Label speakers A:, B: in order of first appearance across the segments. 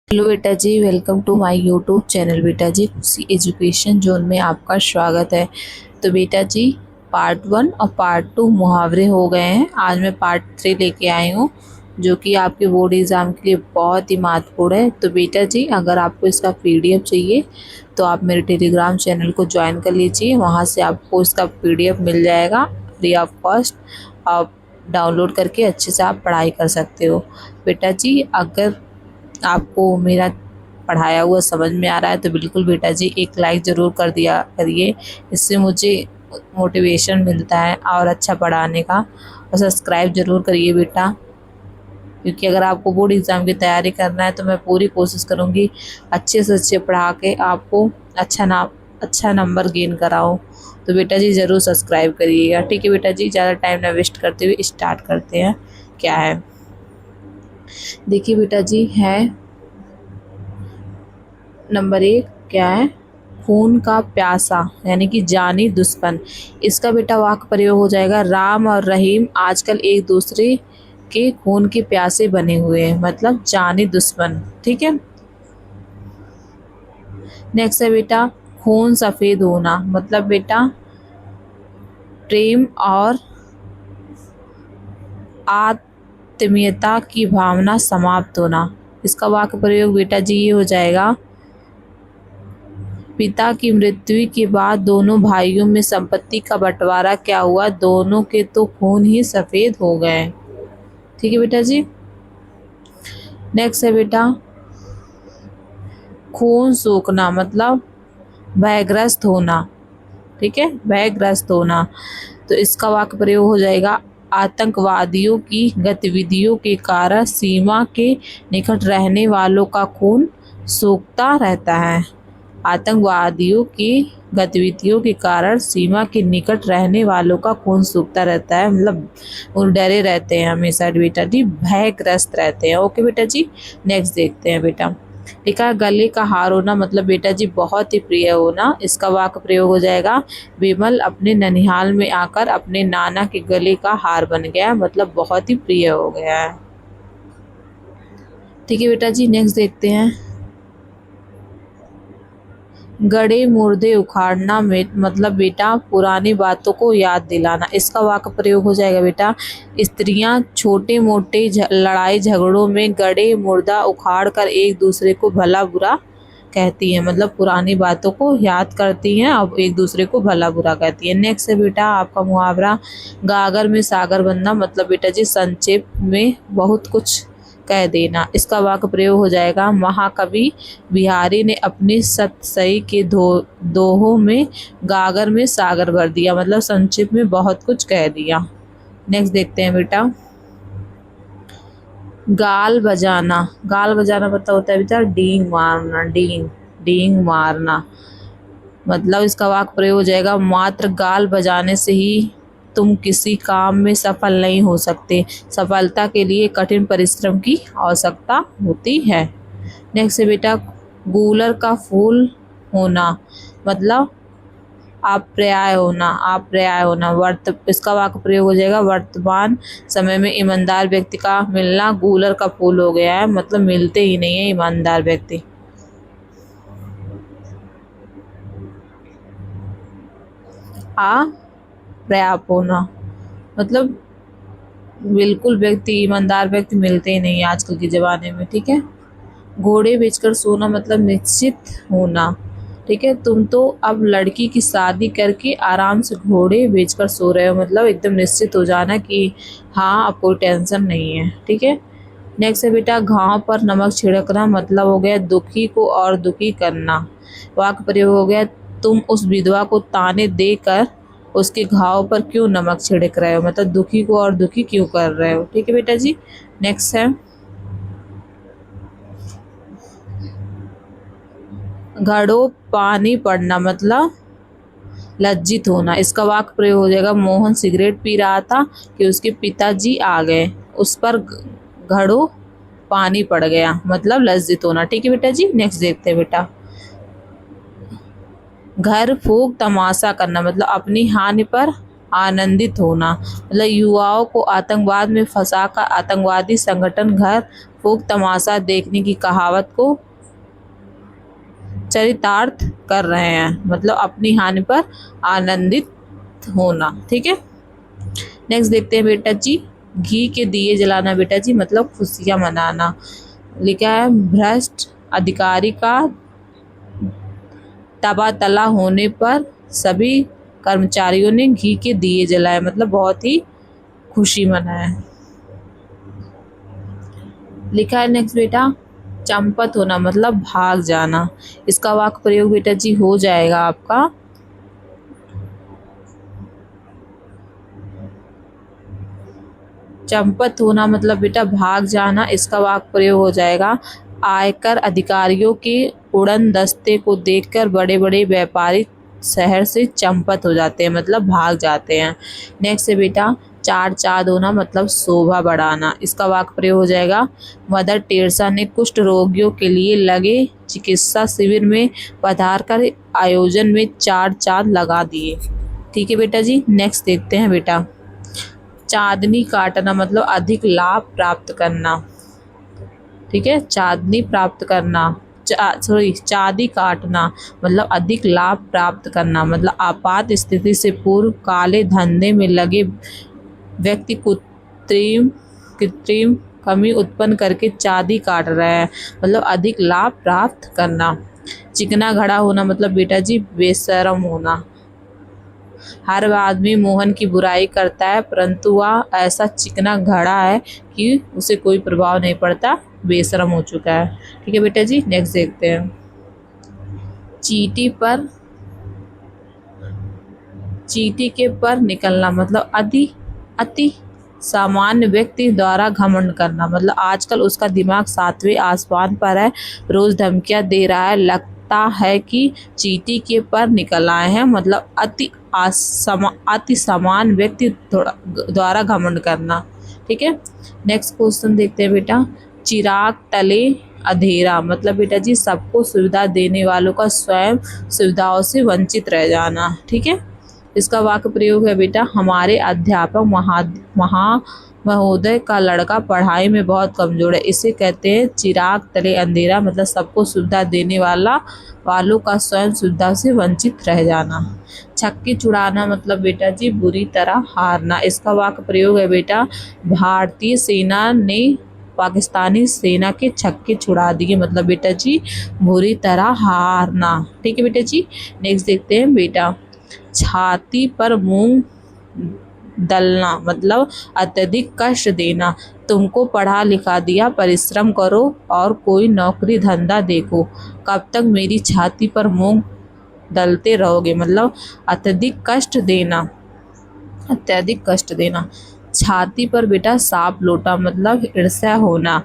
A: Hello बेटा जी, welcome to my YouTube channel. बेटा जी, खुशी एजुकेशन जोन में आपका स्वागत है। तो बेटा जी, पार्ट 1 और पार्ट 2 मुहावरे हो गए हैं। आज मैं पार्ट 3 लेके आई हूँ, जो कि आपके बोर्ड एग्ज़ाम के लिए बहुत ही महत्वपूर्ण है। तो बेटा जी, अगर आपको इसका पीडीएफ चाहिए तो आप मेरे टेलीग्राम चैनल को ज्वाइन कर लीजिए। वहाँ से आपको इसका पीडीएफ मिल जाएगा फ्री ऑफ कॉस्ट। आप डाउनलोड करके अच्छे से आप पढ़ाई कर सकते हो। बेटा जी, अगर आपको मेरा पढ़ाया हुआ समझ में आ रहा है तो बिल्कुल बेटा जी एक लाइक ज़रूर कर दिया करिए। इससे मुझे मोटिवेशन मिलता है और अच्छा पढ़ाने का। और सब्सक्राइब ज़रूर करिए बेटा, क्योंकि अगर आपको बोर्ड एग्ज़ाम की तैयारी करना है तो मैं पूरी कोशिश करूँगी अच्छे से अच्छे पढ़ा के आपको अच्छा नंबर गेन कराऊँ। तो बेटा जी ज़रूर सब्सक्राइब करिएगा। ठीक है बेटा जी, ज़्यादा टाइम ना वेस्ट करते हुए स्टार्ट करते हैं। क्या है, देखिए बेटा जी, है नंबर 1 क्या है, खून का प्यासा यानी कि जानी दुश्मन। इसका बेटा वाक्य प्रयोग हो जाएगा, राम और रहीम आजकल एक दूसरे के खून के प्यासे बने हुए हैं, मतलब जानी दुश्मन। ठीक है। नेक्स्ट है बेटा, खून सफ़ेद होना, मतलब बेटा प्रेम और आत्मीयता की भावना समाप्त होना। इसका वाक्य प्रयोग बेटा जी ये हो जाएगा, पिता की मृत्यु के बाद दोनों भाइयों में संपत्ति का बंटवारा क्या हुआ, दोनों के तो खून ही सफ़ेद हो गए। ठीक है बेटा जी। नेक्स्ट है बेटा, खून सूखना, मतलब भयग्रस्त होना। ठीक है, भयग्रस्त होना। तो इसका वाक्य प्रयोग हो जाएगा, आतंकवादियों की गतिविधियों के कारण सीमा के निकट रहने वालों का खून सूखता रहता है। आतंकवादियों की गतिविधियों के कारण सीमा के निकट रहने वालों का खून सूखता रहता है, मतलब वो डरे रहते हैं हमेशा बेटा जी, भयग्रस्त रहते हैं। ओके बेटा जी, नेक्स्ट देखते हैं बेटा। लिखा है, गले का हार होना, मतलब बेटा जी बहुत ही प्रिय होना। इसका वाक्य प्रयोग हो जाएगा, विमल अपने ननिहाल में आकर अपने नाना के गले का हार बन गया, मतलब बहुत ही प्रिय हो गया है। ठीक है बेटा जी, नेक्स्ट देखते हैं। गड़े मुर्दे उखाड़ना में, मतलब बेटा पुरानी बातों को याद दिलाना। इसका वाक्य प्रयोग हो जाएगा बेटा, स्त्रियां छोटे मोटे लड़ाई झगड़ों में गड़े मुर्दा उखाड़ कर एक दूसरे को भला बुरा कहती हैं, मतलब पुरानी बातों को याद करती हैं और एक दूसरे को भला बुरा कहती हैं। नेक्स्ट है बेटा आपका मुहावरा, गागर में सागर बनना, मतलब बेटा जी संक्षेप में बहुत कुछ कह देना। इसका वाक्य प्रयोग हो जाएगा, महाकवि बिहारी ने अपनी सतसई के दोहों में गागर में सागर भर दिया, मतलब संक्षिप्त में बहुत कुछ कह दिया। नेक्स्ट देखते हैं बेटा, गाल बजाना। गाल बजाना मतलब होता है बेटा डींग मारना, डींग डींग मारना। मतलब इसका वाक्य प्रयोग हो जाएगा, मात्र गाल बजाने से ही तुम किसी काम में सफल नहीं हो सकते, सफलता के लिए कठिन परिश्रम की आवश्यकता होती है। नेक्स्ट है बेटा, गूलर का फूल होना, मतलब अप्राप्य होना। इसका वाक्य प्रयोग हो जाएगा, वर्तमान समय में ईमानदार व्यक्ति का मिलना गूलर का फूल हो गया है, मतलब मिलते ही नहीं है ईमानदार व्यक्ति। अप्राप्य होना, मतलब बिल्कुल व्यक्ति, ईमानदार व्यक्ति मिलते ही नहीं है आजकल के ज़माने में। ठीक है। घोड़े बेचकर सोना, मतलब निश्चित होना। ठीक है, तुम तो अब लड़की की शादी करके आराम से घोड़े बेचकर सो रहे हो, मतलब एकदम निश्चित हो जाना कि हाँ अब कोई टेंशन नहीं है। ठीक है। नेक्स्ट है बेटा, घाव पर नमक छिड़कना, मतलब हो गया दुखी को और दुखी करना। वाक्य प्रयोग हो गया, तुम उस विधवा को ताने देकर उसके घाव पर क्यों नमक छिड़क रहे हो, मतलब दुखी को और दुखी क्यों कर रहे हो। ठीक है बेटा जी। नेक्स्ट है, घड़ों पानी पड़ना, मतलब लज्जित होना। इसका वाक्य प्रयोग हो जाएगा, मोहन सिगरेट पी रहा था कि उसके पिताजी आ गए, उस पर घड़ों पानी पड़ गया, मतलब लज्जित होना। ठीक है बेटा जी। नेक्स्ट देखते हैं बेटा, घर फूंक तमाशा करना, मतलब अपनी हानि पर आनंदित होना। मतलब युवाओं को आतंकवाद में फंसाकर आतंकवादी संगठन घर खूब तमाशा देखने की कहावत को चरितार्थ कर रहे हैं, मतलब अपनी हानि पर आनंदित होना। ठीक है, नेक्स्ट देखते हैं बेटा जी, घी के दिए जलाना बेटा जी मतलब खुशियां मनाना। लिखा है भ्रष्ट अधिकारी का तबादला होने पर सभी कर्मचारियों ने घी के दिए जलाए, मतलब बहुत ही खुशी मनाए। लिखा है नेक्स्ट बेटा, चंपत होना मतलब भाग जाना। इसका वाक्य प्रयोग बेटा जी हो जाएगा आपका चंपत होना मतलब बेटा भाग जाना। इसका वाक्य प्रयोग हो जाएगा, आयकर अधिकारियों के उड़न दस्ते को देखकर बड़े बड़े व्यापारी शहर से चंपत हो जाते हैं, मतलब भाग जाते हैं। नेक्स्ट है बेटा, चार चाँद होना मतलब शोभा बढ़ाना। इसका वाक्य प्रयोग हो जाएगा, मदर टेरेसा ने कुष्ठ रोगियों के लिए लगे चिकित्सा शिविर में पधार कर आयोजन में चार चाँद लगा दिए। ठीक है बेटा जी, नेक्स्ट देखते हैं बेटा, चांदनी काटना मतलब अधिक लाभ प्राप्त करना। ठीक है, चांदनी प्राप्त करना, चांदी काटना मतलब अधिक लाभ प्राप्त करना, मतलब आपात स्थिति से पूर्व काले धंधे में लगे व्यक्ति कृत्रिम कृत्रिम कमी उत्पन्न करके चांदी काट रहे हैं, मतलब अधिक लाभ प्राप्त करना। चिकना घड़ा होना मतलब बेटा जी बेशरम होना। हर आदमी मोहन की बुराई करता है परंतु वह ऐसा चिकना घड़ा है कि उसे कोई प्रभाव नहीं पड़ता, बेशरम हो चुका है। ठीक है बेटा जी, नेक्स्ट देखते हैं, चींटी के पर निकलना मतलब अति सामान्य व्यक्ति द्वारा घमंड करना, मतलब आजकल उसका दिमाग सातवें आसमान पर है, रोज धमकियां दे रहा है, लगता है कि चींटी के पर निकल आए हैं, मतलब अति समान व्यक्ति द्वारा घमंड करना। ठीक है, नेक्स्ट क्वेश्चन देखते हैं बेटा, चिराग तले अंधेरा मतलब बेटा जी सबको सुविधा देने वालों का स्वयं सुविधाओं से वंचित रह जाना। ठीक है, इसका वाक्य प्रयोग है बेटा, हमारे अध्यापक महोदय का लड़का पढ़ाई में बहुत कमजोर है, इसे कहते हैं चिराग तले अंधेरा, मतलब सबको सुविधा देने वालों का स्वयं सुविधा से वंचित रह जाना। छक्के छुड़ाना मतलब बेटा जी बुरी तरह हारना। इसका वाक्य प्रयोग है बेटा, भारतीय सेना ने पाकिस्तानी सेना के छक्के छुड़ा दिए, मतलब बेटा जी बुरी तरह हारना। ठीक है बेटा जी, नेक्स्ट देखते हैं बेटा, छाती पर मूंग दलना मतलब अत्यधिक कष्ट देना। तुमको पढ़ा लिखा दिया, परिश्रम करो और कोई नौकरी धंधा देखो, कब तक मेरी छाती पर मूंग दलते रहोगे, मतलब अत्यधिक कष्ट देना, अत्यधिक कष्ट देना। छाती पर बेटा सांप लोटा मतलब ईर्ष्या होना।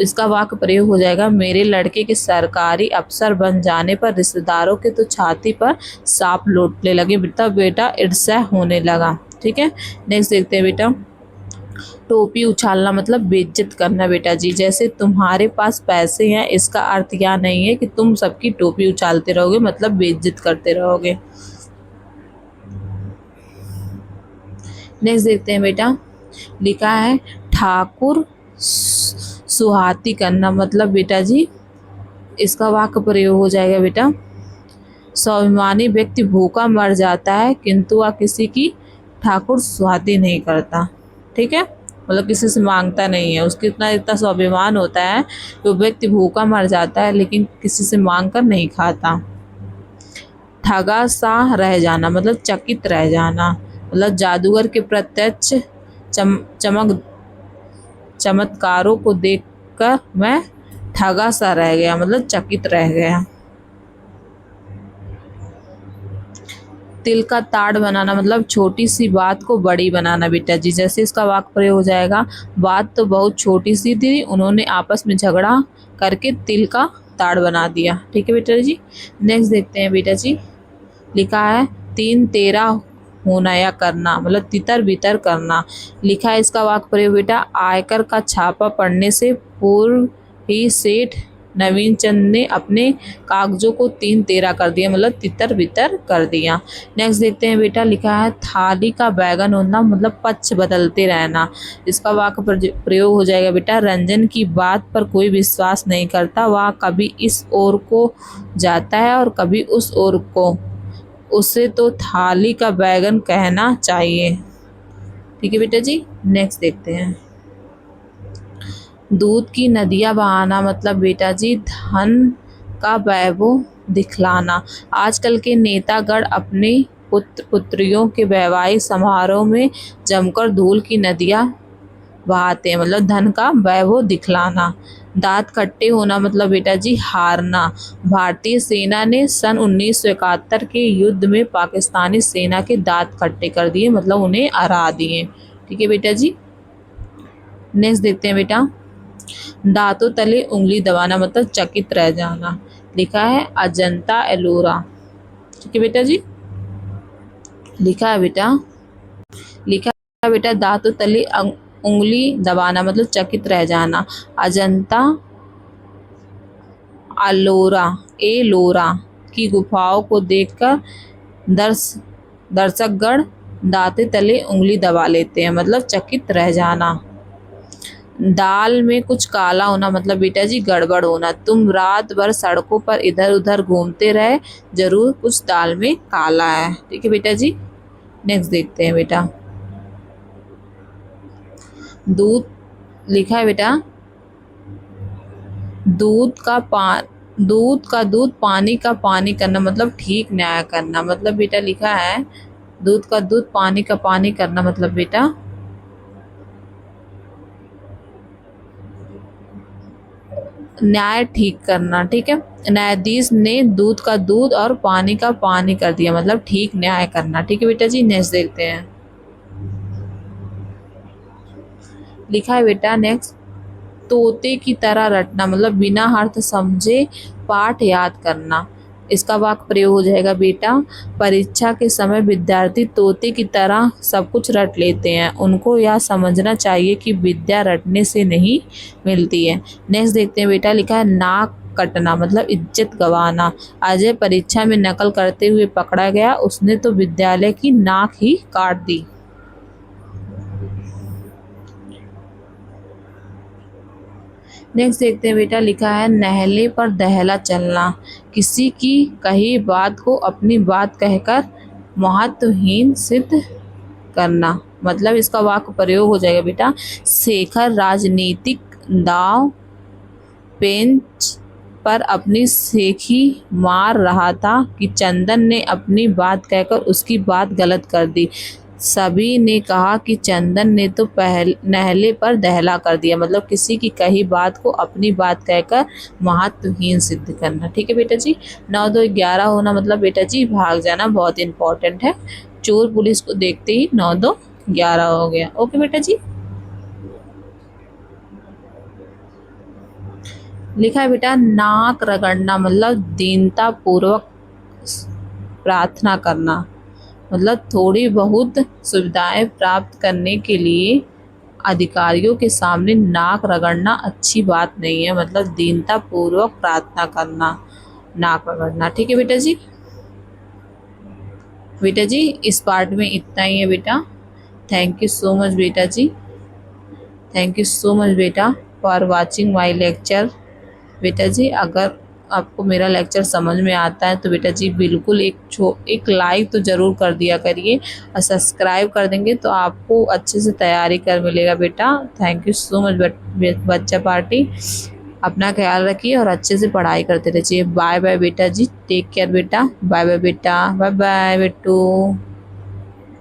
A: इसका वाक्य प्रयोग हो जाएगा, मेरे लड़के के सरकारी अफसर बन जाने पर रिश्तेदारों के तो छाती पर सांप लौटने लगे, बेटा ईर्ष्या होने लगा। ठीक है, नेक्स्ट देखते हैं बेटा, टोपी उछालना मतलब बेइज्जत करना बेटा जी, जैसे तुम्हारे पास पैसे हैं इसका अर्थ यह नहीं है कि तुम सबकी टोपी उछालते रहोगे, मतलब बेइज्जत करते रहोगे। नेक्स्ट देखते हैं बेटा, लिखा है ठाकुर सुहाती करना मतलब बेटा जी इसका वाक्य प्रयोग हो जाएगा बेटा, स्वाभिमानी व्यक्ति भूखा मर जाता है किंतु वह किसी की ठाकुर सुहाती नहीं करता। ठीक है, मतलब किसी से मांगता नहीं है, उसके इतना स्वाभिमान होता है कि वो व्यक्ति भूखा मर जाता है लेकिन किसी से मांग कर नहीं खाता। ठगा सा रह जाना मतलब चकित रह जाना, मतलब जादूगर के प्रत्यक्ष चमत्कारों को देखकर मैं ठगा सा रह गया, मतलब चकित रह गया। तिल का ताड़ बनाना मतलब छोटी सी बात को बड़ी बनाना बेटा जी, जैसे इसका वाक्य प्रयोग हो जाएगा, बात तो बहुत छोटी सी थी, उन्होंने आपस में झगड़ा करके तिल का ताड़ बना दिया। ठीक है बेटा जी, नेक्स्ट देखते हैं बेटा जी, लिखा है तीन तेरा होना या करना मतलब तितर बितर करना। लिखा है इसका वाक्य प्रयोग बेटा, आयकर का छापा पड़ने से पूर्व ही सेठ नवीन चंद ने अपने कागजों को 3 तेरा कर दिया, मतलब तितर बितर कर दिया। नेक्स्ट देखते हैं बेटा, लिखा है थाली का बैगन होना मतलब पक्ष बदलते रहना। इसका वाक्य प्रयोग हो जाएगा बेटा, रंजन की बात पर कोई विश्वास नहीं करता, वह कभी इस ओर को जाता है और कभी उस ओर को, उसे तो थाली का बैगन कहना चाहिए। ठीक है बेटा जी। नेक्स्ट देखते हैं, दूध की नदियाँ बहाना मतलब बेटा जी धन का वैभव दिखलाना। आजकल के नेतागण अपने पुत्र पुत्रियों के वैवाहिक समारोह में जमकर धूल की नदियाँ बहाते हैं, मतलब धन का वैभव दिखलाना। दांत खट्टे होना मतलब बेटा जी हारना। भारतीय सेना ने सन 1971 के युद्ध में पाकिस्तानी सेना के दांत खट्टे कर दिए, मतलब उन्हें हरा दिए। ठीक है बेटा जी। नेक्स्ट देखते हैं बेटा, दांतों तले उंगली दबाना मतलब चकित रह जाना। लिखा है अजंता एलोरा। ठीक है बेटा जी। लिखा है बेटा दांतों तले उंगली दबाना मतलब चकित रह जाना। अजंता एलोरा की गुफाओं को देखकर दर्शकगण दांते तले उंगली दबा लेते हैं, मतलब चकित रह जाना। दाल में कुछ काला होना मतलब बेटा जी गड़बड़ होना। तुम रात भर सड़कों पर इधर उधर घूमते रहे, जरूर कुछ दाल में काला है। ठीक है बेटा जी। नेक्स्ट देखते हैं बेटा, दूध। लिखा है बेटा दूध दूध पानी का पानी करना मतलब ठीक न्याय करना। मतलब बेटा लिखा है दूध का दूध पानी का पानी करना मतलब बेटा न्याय ठीक करना। ठीक है, न्यायाधीश ने दूध का दूध और पानी का पानी कर दिया, मतलब ठीक न्याय करना। ठीक है बेटा जी। नेक्स्ट देखते हैं, लिखा है बेटा नेक्स्ट, तोते की तरह रटना मतलब बिना अर्थ समझे पाठ याद करना। इसका वाक्य प्रयोग हो जाएगा बेटा, परीक्षा के समय विद्यार्थी तोते की तरह सब कुछ रट लेते हैं, उनको यह समझना चाहिए कि विद्या रटने से नहीं मिलती है। नेक्स्ट देखते हैं बेटा, लिखा है नाक कटना मतलब इज्जत गंवाना। अजय परीक्षा में नकल करते हुए पकड़ा गया, उसने तो विद्यालय की नाक ही काट दी। नेक्स्ट देखते हैं बेटा, लिखा है नहले पर दहला चलना। किसी की कही बात को अपनी बात कहकर महत्वहीन सिद्ध करना। मतलब इसका वाक्य प्रयोग हो जाएगा बेटा, शेखर राजनीतिक दांव पेंच पर अपनी सेखी मार रहा था कि चंदन ने अपनी बात कहकर उसकी बात गलत कर दी। सभी ने कहा कि चंदन ने तो नहले पर दहला कर दिया, मतलब किसी की कही बात को अपनी बात कहकर महत्वहीन सिद्ध करना। ठीक है बेटा जी। 9 2 11 होना मतलब बेटा जी भाग जाना, बहुत इंपॉर्टेंट है। चोर पुलिस को देखते ही 9 2 11 हो गया। ओके बेटा जी। लिखा है बेटा नाक रगड़ना मतलब दीनता पूर्वक प्रार्थना करना। मतलब थोड़ी बहुत सुविधाएं प्राप्त करने के लिए अधिकारियों के सामने नाक रगड़ना अच्छी बात नहीं है, मतलब दीनता पूर्वक प्रार्थना करना, नाक रगड़ना। ठीक है बेटा जी। बेटा जी इस पार्ट में इतना ही है बेटा। थैंक यू सो मच बेटा जी। थैंक यू सो मच बेटा फॉर वाचिंग माय लेक्चर। बेटा जी अगर आपको मेरा लेक्चर समझ में आता है तो बेटा जी बिल्कुल एक लाइक तो ज़रूर कर दिया करिए, और सब्सक्राइब कर देंगे तो आपको अच्छे से तैयारी कर मिलेगा बेटा। थैंक यू सो मच बच्चा पार्टी। अपना ख्याल रखिए और अच्छे से पढ़ाई करते रहिए। बाय बाय बेटा जी, टेक केयर बेटा। बाय बाय बेटा, बाय बाय बेटू।